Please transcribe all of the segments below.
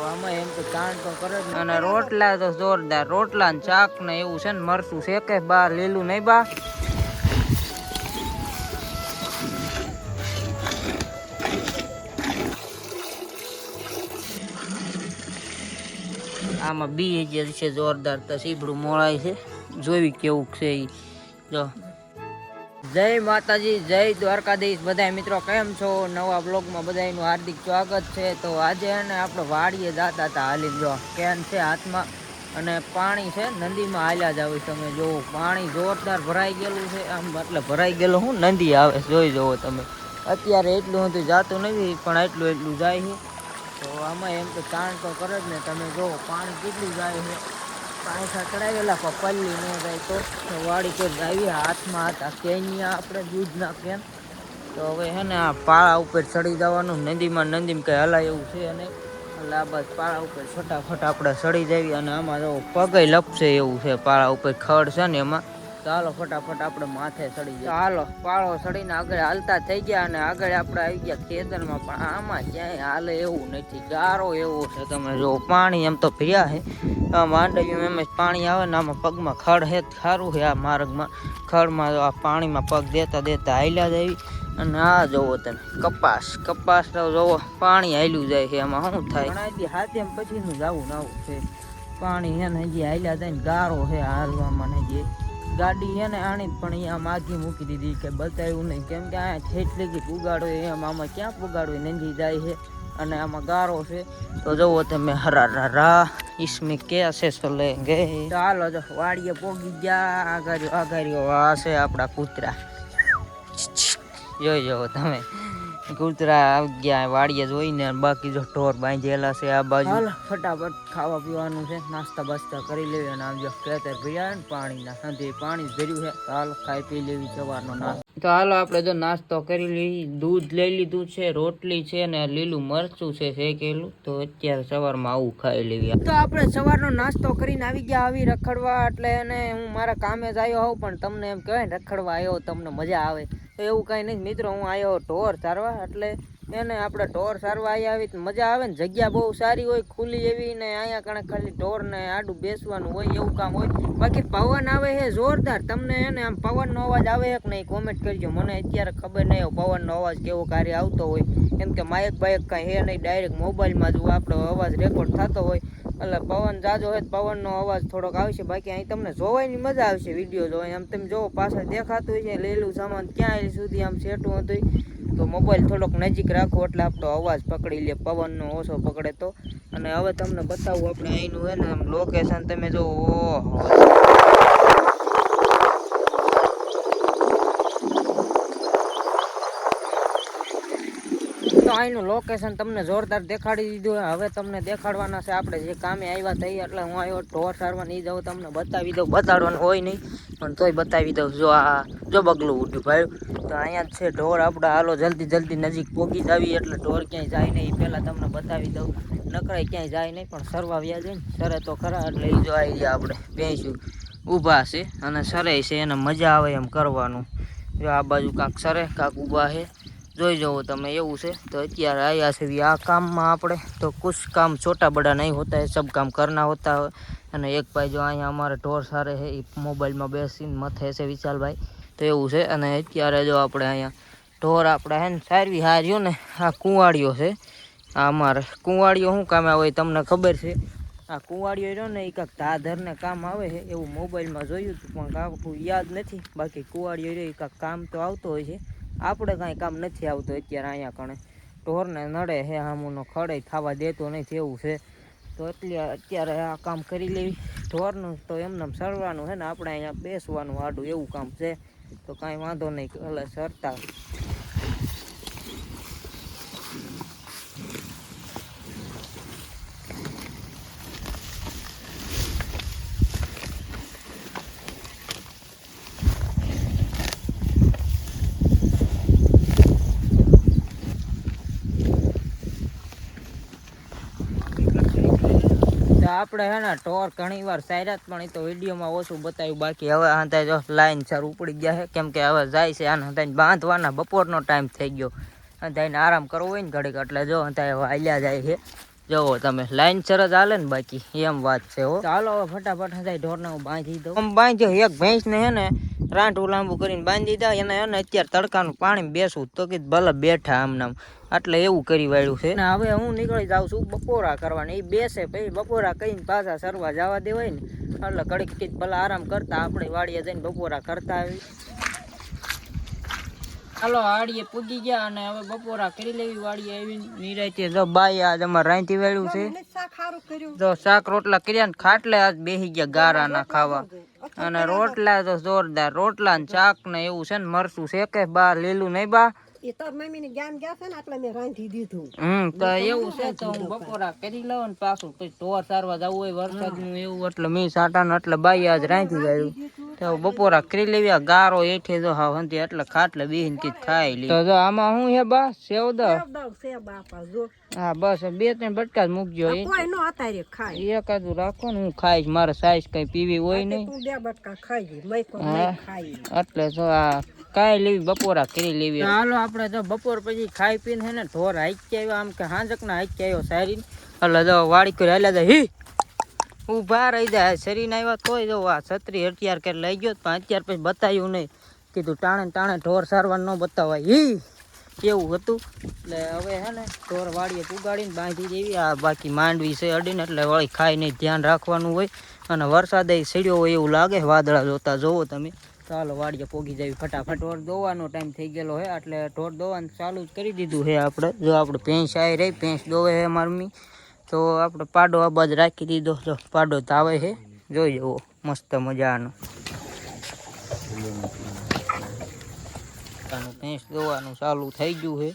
આમાં એમ તો ચાણ તો કરે જ. અને રોટલા તો જોરદાર, રોટલા ને શાક ને એવું છે ને મરચું શેકે બા, લીલું નહીં બા. આમાં બી જે છે જોરદાર, તો સીબડું મોળાય છે, જોઈ કેવું છે ઈ. જો જય માતાજી, જય દ્વારકાધીશ. બધા મિત્રો કેમ છો? નવા બ્લોગમાં બધાનું હાર્દિક સ્વાગત છે. તો આજે ને આપણે વાડીએ જતા હતા હાલી, જો કેન છે હાથમાં અને પાણી છે નદીમાં હાલ્યા જ આવે. તમે જો પાણી જોરદાર ભરાઈ ગયેલું છે, આમ એટલે ભરાઈ ગયેલું હું નદી આવે જોઈ જવો તમે. અત્યારે એટલું હતું જાતું નથી, પણ એટલું જાય છે. તો આમાં એમ તો ચાણ તો કરે જ ને. તમે જો પાણી કેટલું જાય છે, પાંચા ચડાવેલા પણ પલ્લી ન જાય. તો વાડી પર આવી હાથમાં હતા કેનિયા આપણે દૂધના કેન. તો હવે હે ને આ પાળા ઉપર ચડી જવાનું, નદીમાં કંઈ હલાય એવું છે અને એટલે આ બાદ પાળા ઉપર ફટાફટ આપણે ચડી જઈએ. અને આમાં જો પગે લપસે એવું છે, પાળા ઉપર ખડ છે ને એમાં. તો હાલો ફટાફટ આપણે માથે ચડી જાય. હાલો પાળો ચડીને આગળ હાલતા થઈ ગયા અને આગળ આપણે આવી ગયા ખેતરમાં. પણ આમાં ક્યાંય હાલે એવું નથી, ગારો એવો છે. તમે જો પાણી એમ તો ભર્યા છે, માંડવીમાં એમ જ પાણી આવે ને. આમાં પગમાં ખડ હે, સારું છે આ માર્ગમાં. ખડમાં આ પાણીમાં પગ દેતા હાલ્યા જાય. અને આ જોવો તમે કપાસ તો જોવો પાણી હાલ્યું જાય છે. એમાં શું થાય, પણ હાથે પછીનું જવું નાવું છે. પાણી હે ને હજી હાલ્યા જાય ને, ગારો છે હાલવામાં. હજી ગાડી છે ને આણી પણ અહીંયા માગી મૂકી દીધી, કે બતાવ્યું નહીં. કેમ કે અહીંયા છેટલી કે પુગાડો એમ, આમાં ક્યાં પુગાડો નંદી જાય છે. અને આમાં ગારો છે. તો જોવો તમે, હરા ઈસમી કેસે ચલેંગે. ચાલો જો વાડીએ પોગી ગયા. આગારીઓ આ છે આપડા કૂતરા, જોઈ જવો તમે. કૂતરા આવી ગયા વાડીએ જોઈને. બાકી જો ઢોર બાંધેલા છે આ બાજુ. હાલ ફટાફટ ખાવા પીવાનું છે, નાસ્તા બાસ્તા કરી લેવી. અને આમ જો ખેતર ભર્યા ને પાણીના, હંધી પાણી ભર્યું છે. હાલ ખાઈ પી લેવી સવારનો નાસ્તો. તો હાલો આપણે જો નાસ્તો કરી લઈ. દૂધ લઈ લીધું છે, રોટલી છે ને લીલું મરચું છે શેકેલું. તો અત્યારે સવારમાં આવું ખાઈ લેવી. તો આપણે સવારનો નાસ્તો કરીને આવી ગયા આવી રખડવા. એટલે એને હું મારા કામે જ આવ્યો હોઉં, પણ તમને એમ કહેવાય ને રખડવા આવ્યો તમને મજા આવે. તો એવું કાંઈ નહીં મિત્રો, હું આવ્યો ઢોર ચારવા. એટલે એને આપણે ઢોર ચારવા આવી મજા આવે ને. જગ્યા બહુ સારી હોય, ખુલ્લી એવી. ને અહીંયા કણે ખાલી ઢોર ને આડું બેસવાનું હોય એવું કામ હોય. બાકી પવન આવે છે જોરદાર. તમને એને આમ પવનનો અવાજ આવે કે નહીં કોમેન્ટ કરજો. મને અત્યારે ખબર નહીં પવનનો અવાજ કેવો કાર્ય આવતો હોય. કેમ કે માયક બાયક કાંઈ હે નહીં, ડાયરેક્ટ મોબાઈલમાં જ આપણો અવાજ રેકોર્ડ થતો હોય. એટલે પવન જાજો હોય તો પવનનો અવાજ થોડોક આવશે. બાકી અહીં તમને જોવાની મજા આવશે વિડીયો જોવાની. આમ તમે જોવો પાછળ દેખાતું હોય છે લીલું સામાન ક્યાં સુધી આમ સેટું હતું. તો મોબાઈલ થોડોક નજીક રાખો એટલે આપણો અવાજ પકડી લે, પવનનો ઓછો પકડે તો. અને હવે તમને બતાવું આપણે અહીંનું હે ને લોકેશન. તમે જો તો અહીંનું લોકેશન તમને જોરદાર દેખાડી દીધું. હવે તમને દેખાડવાના છે આપણે જે કામે આવ્યા થઈ. એટલે હું આવ્યો ઢોર સારવા નહીં જાઉં, તમને બતાવી દઉં. બતાડવાનું હોય નહીં પણ તોય બતાવી દઉં. જો આ જો બગલું ઉઠ્યું ભાઈ. તો અહીંયા જ છે ઢોર આપણા. હાલો જલ્દી નજીક પોગી જ આવી. એટલે ઢોર ક્યાંય જાય નહીં, પહેલાં તમને બતાવી દઉં. નકરાય ક્યાંય જાય નહીં, પણ સરવા વ્યા જાય ને સરે તો ખરા. એટલે એ જો આવી આપણે ભેંસું ઊભા છે અને સરે છે, એને મજા આવે એમ કરવાનું. જો આ બાજુ કાંક સરે કાંક ઊભા છે, જોઈ જવો તમે એવું છે. તો અત્યારે આવ્યા છે આ કામમાં આપણે. તો કુછ કામ છોટા બડા નહીં હોતા, સબ કામ કરના હોતા હોય. અને એક ભાઈ જો અહીંયા અમારે ઢોર સારે છે, એ મોબાઈલમાં બેસીને મથે છે વિશાલભાઈ. તો એવું છે. અને અત્યારે જો આપણે અહીંયા ઢોર આપણે હે ને સારવી હાર્યો ને. આ કુંવાડીઓ છે, આ અમારે કુંવાડીઓ શું કામ આવે તમને ખબર છે? આ કુંવાડીઓ રહ્યો ને એ કાંક ધાધરને કામ આવે છે એવું મોબાઈલમાં જોયું હતું, પણ કાંકું યાદ નથી. બાકી કુંવાડીઓ રહ્યો એ કાંક કામ તો આવતો હોય છે. આપણે કાંઈ કામ નથી આવતું અત્યારે અહીંયા કણે. ઢોરને નડે હે આમુનો ખડે ખાવા દેતો નથી એવું છે. તો અત્યારે આ કામ કરી લેવી ઢોરનું. તો એમને સરવાનું છે ને આપણે અહીંયા બેસવાનું આડું એવું કામ છે. તો કાંઈ વાંધો નહીં, એટલે સરતા આપણે હે ને ઢોર ઘણી વાર સાર્યા, પણ એ તો વિડીયોમાં ઓછું બતાવ્યું. બાકી હવે હાથે જો લાઈન સર ઉપડી ગયા છે. કેમ કે હવે જાય છે આને હંધાઈને બાંધવાના. બપોરનો ટાઈમ થઈ ગયો, હંધાઈને આરામ કરવો હોય ને ઘડીક. એટલે જો હંધાઈ હવે હાલ્યા જાય છે. જવો તમે લાઈન સરસ હાલે ને બાકી એમ વાત છે હો. ચાલો હવે ફટાફટ જાય ઢોરને હું બાંધી દઉં. આમ બાંધ્યો એક ભેંસ ને હે ને રાંઠું લાંબુ કરીને બાંધી દીધા. એને હે ને અત્યારે તડકાનું પાણી બેસવું તો કે ભલે બેઠા આમ નામ એટલે એવું કરી વાળ્યું છે ને. હવે હું નીકળી જાઉં છું બપોરા કરવાને. એ બેસે પછી બપોરા કરીને પાછા સરવા જવા દેવાય ને એટલે ઘડીક થી ભલે આરામ કરતા આપણે વાડીએ જઈને બપોરા કરતા આવી. હાલો વાડીએ પૂગી ગયા અને હવે બપોરા કરી લેવી. વાડીએ આવી નિરાયતે જો બાઈ આજ અમારે રાંધી વાળ્યું છે. જો શાક રોટલા કર્યા ને ખાટલે આજ બેસી ગયા ગારાના ખાવા. અને રોટલા તો જોરદાર રોટલા ને શાક ને એવું છે ને મરચું છે કે બા લીલું નહીં બા એ તો મમ્મી ને ગામ ગયા છે ને એટલે મેં રાંધી દીધું. તો એવું છે તો હું બપોરા કરી લઉં ને પાછું પછી ઢોર સારવા જવું હોય વરસાદ નું એવું એટલે મી સાટા ને એટલે બાઈ આજ રાંધી ગયું તો બપોરા કરી લેવી. આ ગારો એઠે જો હા હંધી એટલે ખાટલે બેહીને કીધ ખાઈ લી. તો જો આમાં હું હે બા સેવ દો છે બાપા જો. હા બસ 2-3 બટકા જ મૂકજો. કોઈ નો અતારે ખાય એકાદું રાખો ને હું ખાઈશ. મારે સાઈઝ કઈ પીવી હોય નહીં. તું 2 બટકા ખાઈ લે મેં કોઈ નહીં ખાઈ એટલે જો આ કાઈ લેવી બપોરા કરી લેવી. હાલો આપણે જો બપોર પછી ખાઈ પીને હે ને ઢોર હાઈકી આવ્યો આમ કે હાંજક ના હાઈકી આવ્યો સારી એટલે જો વાડી કરી હાલ્યા જાય. હી ઊભા રહી જાય શરીર આવ્યા તોય જો આ છત્રી હથિયાર કે લઈ ગયો પણ અત્યાર પછી બતાવ્યું નહીં. કીધું ટાણે ટાણે ઢોર સારવાર ન બતાવાય હી એવું હતું. એટલે હવે હે ને ઢોર વાડીએ પુગાડીને બાંધી દેવી. આ બાકી માંડવી છે અડીને એટલે વળી ખાઈ નહીં ધ્યાન રાખવાનું હોય. અને વરસાદ સડ્યો હોય એવું લાગે વાદળા જોતા જોવો તમે. ચાલો વાડીએ પોગી જાય ફટાફટ. ઢોર દોવાનો ટાઈમ થઈ ગયેલો હે એટલે ઢોર દોવાનું ચાલુ જ કરી દીધું હે આપણે. જો આપણે ભેંસ આવી રહી ભેંસ દોવે હે મારમી તો આપણે પાડો આ બાજુ રાખી દીધો. જો પાડો ધાવે છે જોઈ જવો મસ્ત મજાનો. ભેંસ દોવાનું ચાલુ થઈ ગયું છે.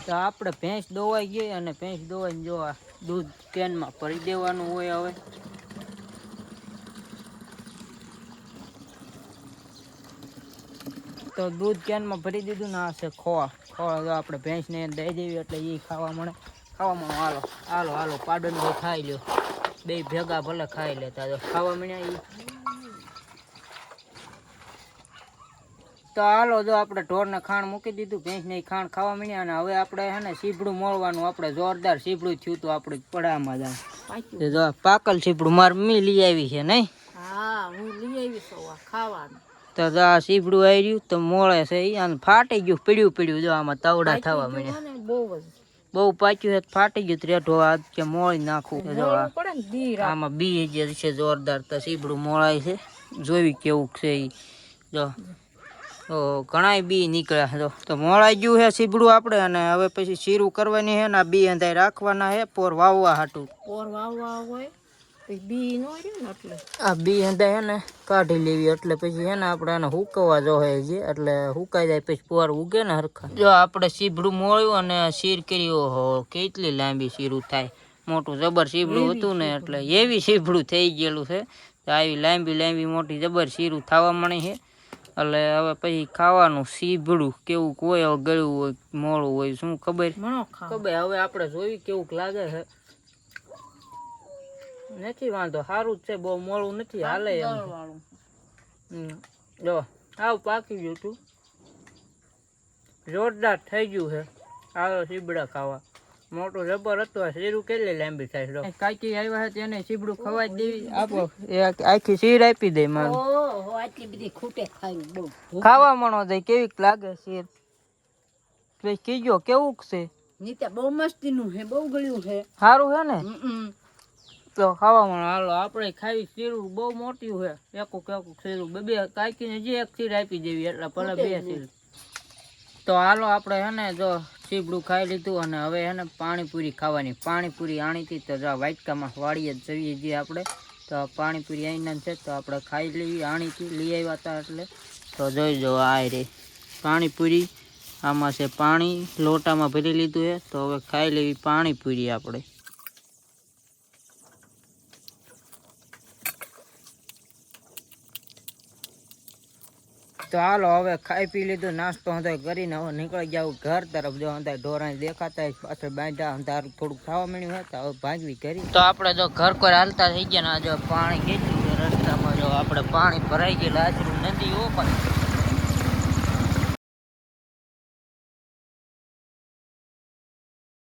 તો આપણે ભેંસ દોવાઈ ગઈ અને ભેંસ દોવાઈને જો આ દૂધ કેનમાં ભરી દેવાનું હોય. હવે તો દૂધ કેનમાં ભરી દીધું ને આ છે ખોવા. ખોવા જો આપણે ભેંસને દઈ દેવી એટલે એ ખાવા મળે. હાલો હાલો હાલો પાડોને બહુ ખાઈ લ્યો. બે ભેગા ભલે ખાઈ લેતા જો ખાવા મળ્યા. તો હાલો જો આપણે ઢોરને ખાણ મૂકી દીધું ભેંસને ખાણ ખાવા મળ્યા. અને હવે આપણે હે ને સીપડું મોળવાનું. આપણે જોરદાર સીપડું થયું હતું આપણે પડામાં જાય. જો પાકલ સીપડું મારે મી લઈ આવી છે નહીં. હા હું લઈ આવી છું ખાવાનું. તો આ સીપડું આવી રહ્યું તો મોળે છે અને ફાટી ગયું પડ્યું જો આમાં તવડા થવા મળ્યા. બહુ પાક્યું છે ફાટી ગયું રેઠો આ કે મોળી નાખવું. જો આમાં બી જે છે જોરદાર તો સીપડું મોળાય છે જોવી કેવું છે. જો તો ઘણા બી નીકળ્યા તો મોળાઈ ગયું છે સીબડું આપણે. અને હવે પછી શીરું કરવાની છે ને આ બી અંધાઈ રાખવાના છે પોર વાવવા હાટું. પોર વાવવા હોય બી નો રહ્યું ને એટલે આ બી અંધાઈ હે ને કાઢી લેવી એટલે પછી હે ને આપણે આને હુકવવા જોહે છે એટલે હુકાઈ જાય પછી પોર ઉગે ને હરખા. જો આપણે સીબડું મોળ્યું અને શીર કર્યું. ઓહો કેટલી લાંબી શીરું થાય. મોટું જબર સીબડું હતું ને એટલે એવી સીબડું થઈ ગયેલું છે. આવી લાંબી મોટી જબર શીરું થવા મળી છે. એટલે હવે પછી ખાવાનું સીબડું કેવું હોય ગળ્યું હોય મોળું હોય શું ખબર. હવે આપણે જોઈ કેવું લાગે છે. નથી વાંધો સારું જ છે બહુ મોળું નથી હાલે એમ. જો આવ પાકી ગયું તું જોરદાર થઈ ગયું છે. હાલો સીબડા ખાવા. મોટું જબર હતું શીરું કેટલી લાંબી થાય. કાકી આવ્યા છે તેને સીબડું ખવાય દેવી આપો. આખી શીર આપી દે મારે. આટલી બધી ખૂટે ખાઈ બહુ ખાવા મણો જાય કેવી લાગે શીર. કીજો કેવું છે નીચે બહુ મસ્તી નું છે બહુ ગળ્યું છે સારું છે ને. તો ખાવા મણો હાલો આપણે ખાવી. શીરું બહુ મોટી છે એકુક શીરું બે કાકીને જે એક શીર આપી દેવી એટલે ભલે 2 શીર. તો હાલો આપણે હે ને જો સીબડું ખાઈ લીધું અને હવે હે ને પાણીપુરી ખાવાની. પાણીપુરી આણી હતી તો જો વાટકામાં વાળીએ જ જઈએ છીએ આપણે. તો પાણીપુરી આવીને છે તો આપણે ખાઈ લેવી. આણી હતી લઈ આવ્યા હતા એટલે તો જોઈ જો આ રે પાણીપુરી, આમાં છે પાણી, લોટામાં ભરી લીધું છે. તો હવે ખાઈ લેવી પાણીપુરી આપણે. તો હાલો હવે ખાઈ પી લીધું, નાસ્તો અંધાર કરીને હવે નીકળી જાવ ઘર તરફ. જો અંધાર ઢોરાને દેખાતા પાછળ બાંધા અંધાર થોડુંક ખાવા મળ્યું હોય તો હવે ભાગવી કરી. તો આપણે જો ઘર પર હાલતા થઈ ગયા ને જો પાણી ખેંચ્યું છે રસ્તામાં. જો આપણે પાણી ભરાઈ ગયેલું, આજરું નદી ઓપન.